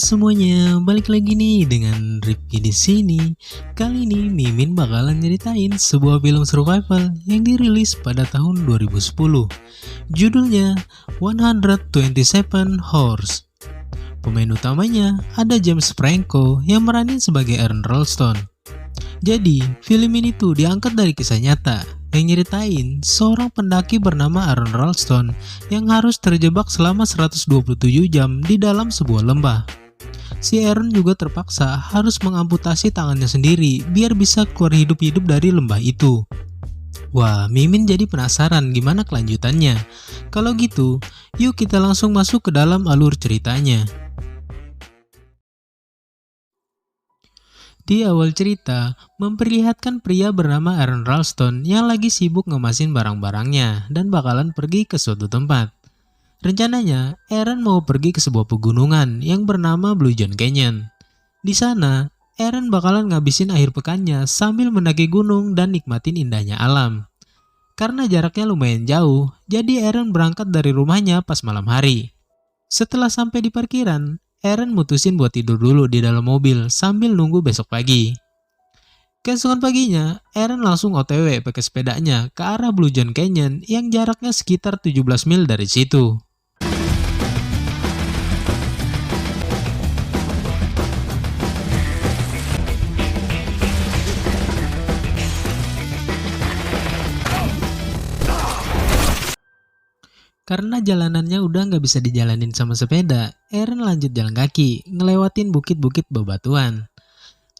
semuanya, balik lagi nih dengan Rifki di sini. Kali ini Mimin bakalan nyeritain sebuah film survival yang dirilis pada tahun 2010. Judulnya 127 Horse. Pemain utamanya ada James Franco yang meranin sebagai Aaron Ralston. Jadi, film ini tuh diangkat dari kisah nyata yang nyeritain seorang pendaki bernama Aaron Ralston yang harus terjebak selama 127 jam di dalam sebuah lembah. Si Aaron juga terpaksa harus mengamputasi tangannya sendiri biar bisa keluar hidup-hidup dari lembah itu. Wah, Mimin jadi penasaran gimana kelanjutannya. Kalau gitu, yuk kita langsung masuk ke dalam alur ceritanya. Di awal cerita, memperlihatkan pria bernama Aaron Ralston yang lagi sibuk ngemasin barang-barangnya dan bakalan pergi ke suatu tempat. Rencananya, Aaron mau pergi ke sebuah pegunungan yang bernama Blue John Canyon. Di sana, Aaron bakalan ngabisin akhir pekannya sambil mendaki gunung dan nikmatin indahnya alam. Karena jaraknya lumayan jauh, jadi Aaron berangkat dari rumahnya pas malam hari. Setelah sampai di parkiran, Aaron mutusin buat tidur dulu di dalam mobil sambil nunggu besok pagi. Keesokan paginya, Aaron langsung OTW pakai sepedanya ke arah Blue John Canyon yang jaraknya sekitar 17 mil dari situ. Karena jalanannya udah nggak bisa dijalanin sama sepeda, Aaron lanjut jalan kaki, ngelewatin bukit-bukit bebatuan.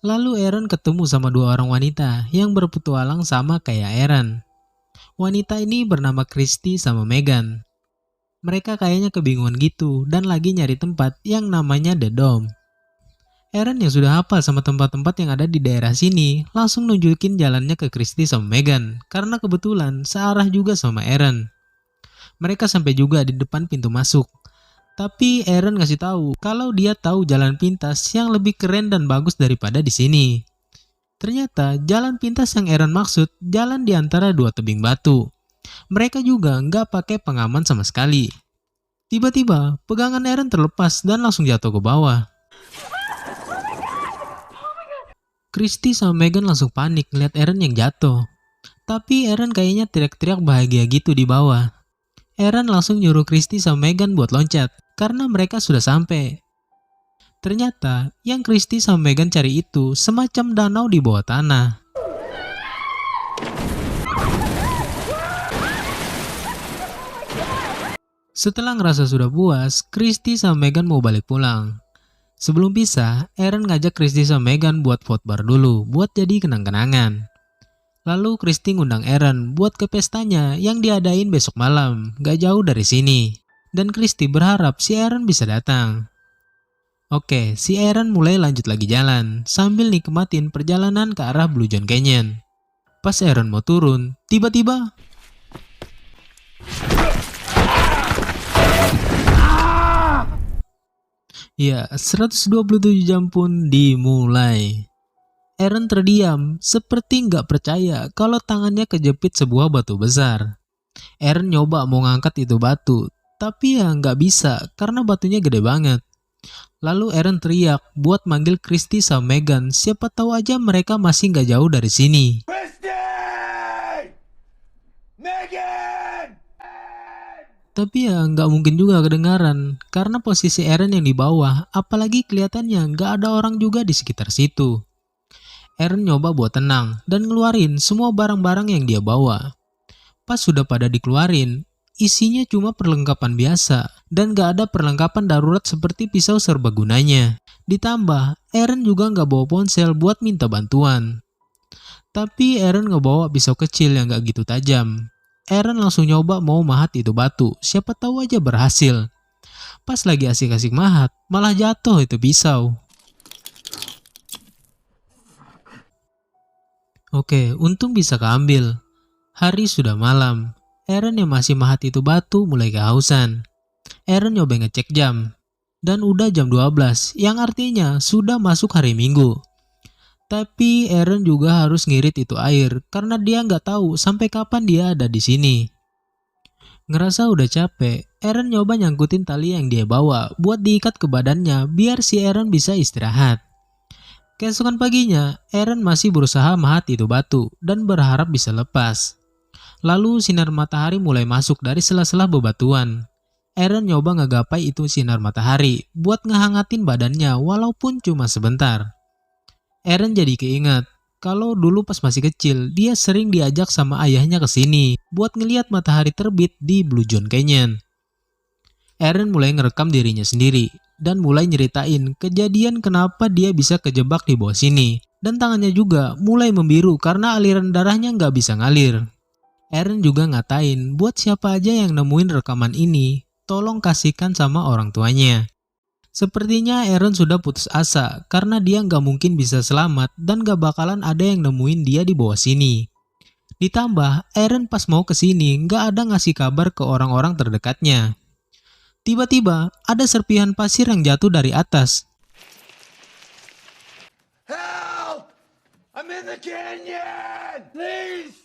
Lalu Aaron ketemu sama dua orang wanita yang berpetualang sama kayak Aaron. Wanita ini bernama Christy sama Megan. Mereka kayaknya kebingungan gitu dan lagi nyari tempat yang namanya The Dome. Aaron yang sudah hafal sama tempat-tempat yang ada di daerah sini langsung nunjukin jalannya ke Christy sama Megan karena kebetulan searah juga sama Aaron. Mereka sampai juga di depan pintu masuk. Tapi Aaron ngasih tahu kalau dia tahu jalan pintas yang lebih keren dan bagus daripada di sini. Ternyata jalan pintas yang Aaron maksud jalan di antara dua tebing batu. Mereka juga nggak pakai pengaman sama sekali. Tiba-tiba pegangan Aaron terlepas dan langsung jatuh ke bawah. Christy sama Megan langsung panik ngeliat Aaron yang jatuh. Tapi Aaron kayaknya teriak-teriak bahagia gitu di bawah. Aaron langsung nyuruh Christy sama Megan buat loncat, karena mereka sudah sampai. Ternyata, yang Christy sama Megan cari itu semacam danau di bawah tanah. Setelah ngerasa sudah puas, Christy sama Megan mau balik pulang. Sebelum pisah, Aaron ngajak Christy sama Megan buat vote bar dulu, buat jadi kenang-kenangan. Lalu Christy ngundang Aaron buat ke pestanya yang diadain besok malam, gak jauh dari sini. Dan Christy berharap si Aaron bisa datang. Oke, si Aaron mulai lanjut lagi jalan, sambil nikmatin perjalanan ke arah Blue John Canyon. Pas Aaron mau turun, tiba-tiba... Ya, 127 jam pun dimulai. Aaron terdiam, seperti nggak percaya kalau tangannya kejepit sebuah batu besar. Aaron nyoba mau ngangkat itu batu, tapi ya nggak bisa karena batunya gede banget. Lalu Aaron teriak buat manggil Christy sama Megan, siapa tahu aja mereka masih nggak jauh dari sini. Christy! Megan! Tapi ya nggak mungkin juga kedengaran, karena posisi Aaron yang di bawah, apalagi kelihatannya nggak ada orang juga di sekitar situ. Aaron nyoba buat tenang dan ngeluarin semua barang-barang yang dia bawa. Pas sudah pada dikeluarin, isinya cuma perlengkapan biasa dan gak ada perlengkapan darurat seperti pisau serbagunanya. Ditambah, Aaron juga gak bawa ponsel buat minta bantuan. Tapi Aaron ngebawa pisau kecil yang gak gitu tajam. Aaron langsung nyoba mau mahat itu batu, siapa tahu aja berhasil. Pas lagi asik-asik mahat, malah jatuh itu pisau. Oke, untung bisa keambil. Hari sudah malam. Aaron yang masih mahat itu batu mulai kehausan. Aaron nyoba ngecek jam. Dan udah jam 12, yang artinya sudah masuk hari Minggu. Tapi Aaron juga harus ngirit itu air, karena dia nggak tahu sampai kapan dia ada di sini. Ngerasa udah capek, Eren nyoba nyangkutin tali yang dia bawa buat diikat ke badannya biar si Eren bisa istirahat. Keesokan paginya, Eren masih berusaha mahat itu batu dan berharap bisa lepas. Lalu sinar matahari mulai masuk dari sela-sela bebatuan. Eren nyoba ngegapai itu sinar matahari buat ngehangatin badannya walaupun cuma sebentar. Eren jadi keinget kalau dulu pas masih kecil dia sering diajak sama ayahnya ke sini buat ngeliat matahari terbit di Blue John Canyon. Eren mulai ngerekam dirinya sendiri dan mulai nyeritain kejadian kenapa dia bisa kejebak di bawah sini, dan tangannya juga mulai membiru karena aliran darahnya nggak bisa ngalir. Eren juga ngatain buat siapa aja yang nemuin rekaman ini, tolong kasihkan sama orang tuanya. Sepertinya Eren sudah putus asa karena dia nggak mungkin bisa selamat dan gak bakalan ada yang nemuin dia di bawah sini. Ditambah, Eren pas mau ke sini nggak ada ngasih kabar ke orang-orang terdekatnya. Tiba-tiba, ada serpihan pasir yang jatuh dari atas. Help! I'm in the canyon! Please!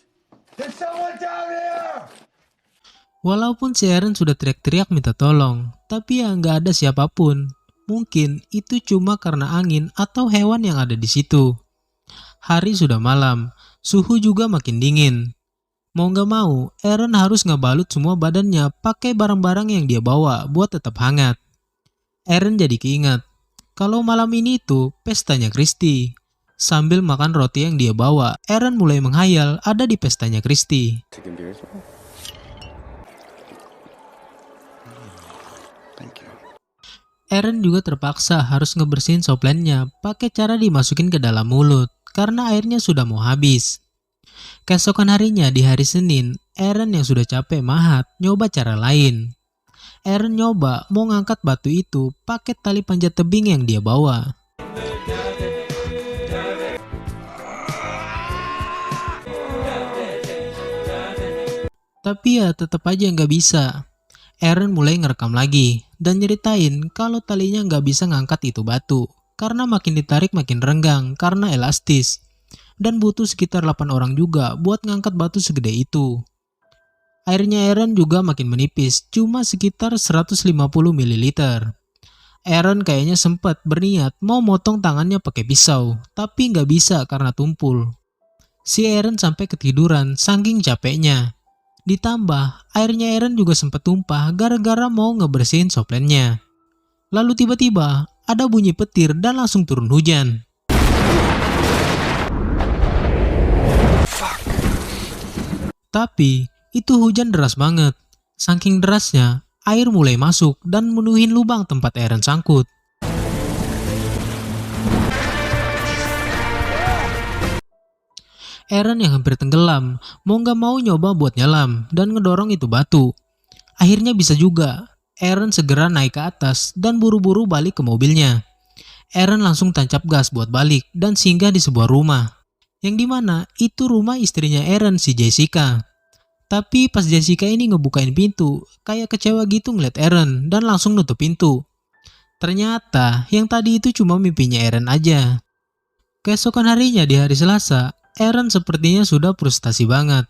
There's someone down here! Walaupun si Eren sudah teriak-teriak minta tolong, tapi ya nggak ada siapapun. Mungkin itu cuma karena angin atau hewan yang ada di situ. Hari sudah malam, suhu juga makin dingin. Mau nggak mau, Eren harus ngebalut semua badannya pakai barang-barang yang dia bawa buat tetap hangat. Eren jadi keinget kalau malam ini tuh pestanya Christy. Sambil makan roti yang dia bawa, Eren mulai menghayal ada di pestanya Christy. Eren juga terpaksa harus ngebersihin soplennya pakai cara dimasukin ke dalam mulut karena airnya sudah mau habis. Keesokan harinya di hari Senin, Eren yang sudah capek mahat nyoba cara lain. Eren nyoba mau ngangkat batu itu pakai tali panjat tebing yang dia bawa. Tapi ya tetap aja nggak bisa. Eren mulai ngerekam lagi dan nyeritain kalau talinya nggak bisa ngangkat itu batu karena makin ditarik makin renggang karena elastis. Dan butuh sekitar 8 orang juga buat ngangkat batu segede itu. Airnya Eren juga makin menipis, cuma sekitar 150 ml. Eren kayaknya sempat berniat mau motong tangannya pakai pisau, tapi nggak bisa karena tumpul. Si Eren sampai ketiduran saking capeknya. Ditambah, airnya Eren juga sempat tumpah gara-gara mau ngebersihin soplennya. Lalu tiba-tiba, ada bunyi petir dan langsung turun hujan. Tapi, itu hujan deras banget. Saking derasnya, air mulai masuk dan menuhin lubang tempat Eren sangkut. Eren yang hampir tenggelam, mau gak mau nyoba buat nyelam dan ngedorong itu batu. Akhirnya bisa juga. Eren segera naik ke atas dan buru-buru balik ke mobilnya. Eren langsung tancap gas buat balik dan singgah di sebuah rumah. Yang dimana itu rumah istrinya Eren, si Jessica. Tapi pas Jessica ini ngebukain pintu, kayak kecewa gitu ngeliat Eren dan langsung nutup pintu. Ternyata yang tadi itu cuma mimpinya Eren aja. Keesokan harinya di hari Selasa, Eren sepertinya sudah frustasi banget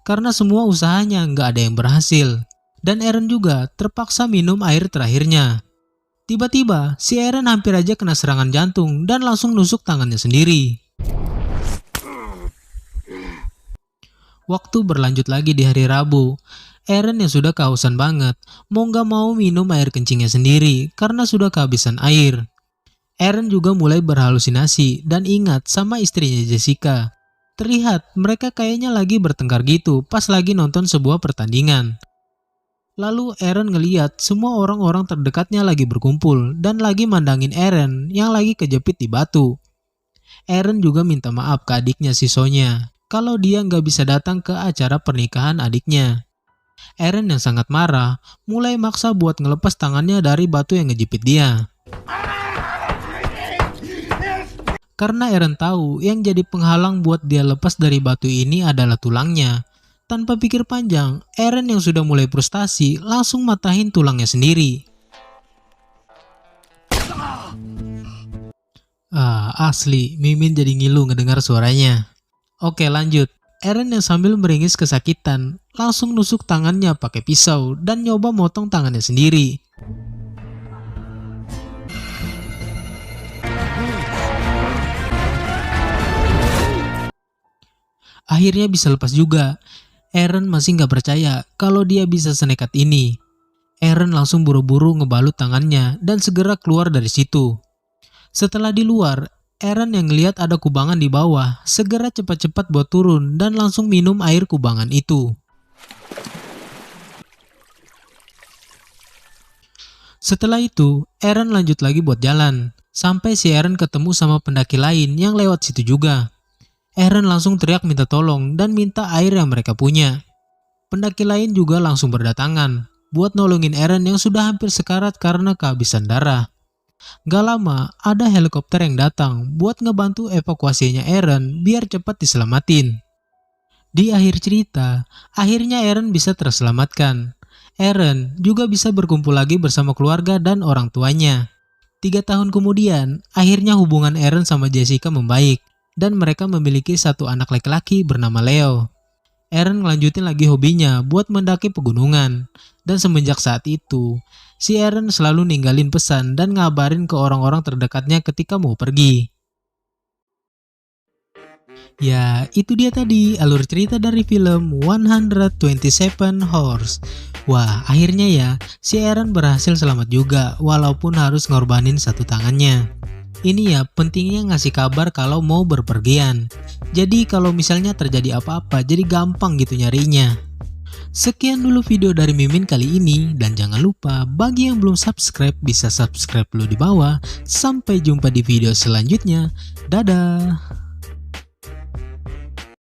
karena semua usahanya nggak ada yang berhasil. Dan Eren juga terpaksa minum air terakhirnya. Tiba-tiba si Eren hampir aja kena serangan jantung dan langsung nusuk tangannya sendiri. Waktu berlanjut lagi di hari Rabu. Eren yang sudah kehausan banget, mau gak mau minum air kencingnya sendiri karena sudah kehabisan air. Eren juga mulai berhalusinasi dan ingat sama istrinya Jessica. Terlihat mereka kayaknya lagi bertengkar gitu pas lagi nonton sebuah pertandingan. Lalu Eren ngeliat semua orang-orang terdekatnya lagi berkumpul dan lagi mandangin Eren yang lagi kejepit di batu. Eren juga minta maaf ke adiknya si Sonya kalau dia nggak bisa datang ke acara pernikahan adiknya. Eren yang sangat marah mulai maksa buat ngelepas tangannya dari batu yang ngejepit dia. Karena Eren tahu yang jadi penghalang buat dia lepas dari batu ini adalah tulangnya. Tanpa pikir panjang, Eren yang sudah mulai frustasi langsung matahin tulangnya sendiri. Asli, Mimin jadi ngilu ngedengar suaranya. Oke lanjut, Eren yang sambil meringis kesakitan langsung nusuk tangannya pakai pisau dan nyoba motong tangannya sendiri. Akhirnya bisa lepas juga. Eren masih nggak percaya kalau dia bisa senekat ini. Eren langsung buru-buru ngebalut tangannya dan segera keluar dari situ. Setelah di luar, Eren yang ngeliat ada kubangan di bawah, segera cepat-cepat buat turun dan langsung minum air kubangan itu. Setelah itu, Eren lanjut lagi buat jalan, sampai si Eren ketemu sama pendaki lain yang lewat situ juga. Eren langsung teriak minta tolong dan minta air yang mereka punya. Pendaki lain juga langsung berdatangan, buat nolongin Eren yang sudah hampir sekarat karena kehabisan darah. Gak lama, ada helikopter yang datang buat ngebantu evakuasinya Eren biar cepat diselamatin. Di akhir cerita, akhirnya Eren bisa terselamatkan. Eren juga bisa berkumpul lagi bersama keluarga dan orang tuanya. 3 tahun kemudian, akhirnya hubungan Eren sama Jessica membaik, dan mereka memiliki satu anak laki-laki bernama Leo. Eren ngelanjutin lagi hobinya buat mendaki pegunungan, dan semenjak saat itu, si Eren selalu ninggalin pesan dan ngabarin ke orang-orang terdekatnya ketika mau pergi. Ya, itu dia tadi alur cerita dari film 127 Horse. Wah, akhirnya ya, si Eren berhasil selamat juga walaupun harus ngorbanin satu tangannya. Ini ya pentingnya ngasih kabar kalau mau berpergian. Jadi kalau misalnya terjadi apa-apa jadi gampang gitu nyarinya. Sekian dulu video dari Mimin kali ini, dan jangan lupa bagi yang belum subscribe bisa subscribe dulu di bawah. Sampai jumpa di video selanjutnya. Dadah.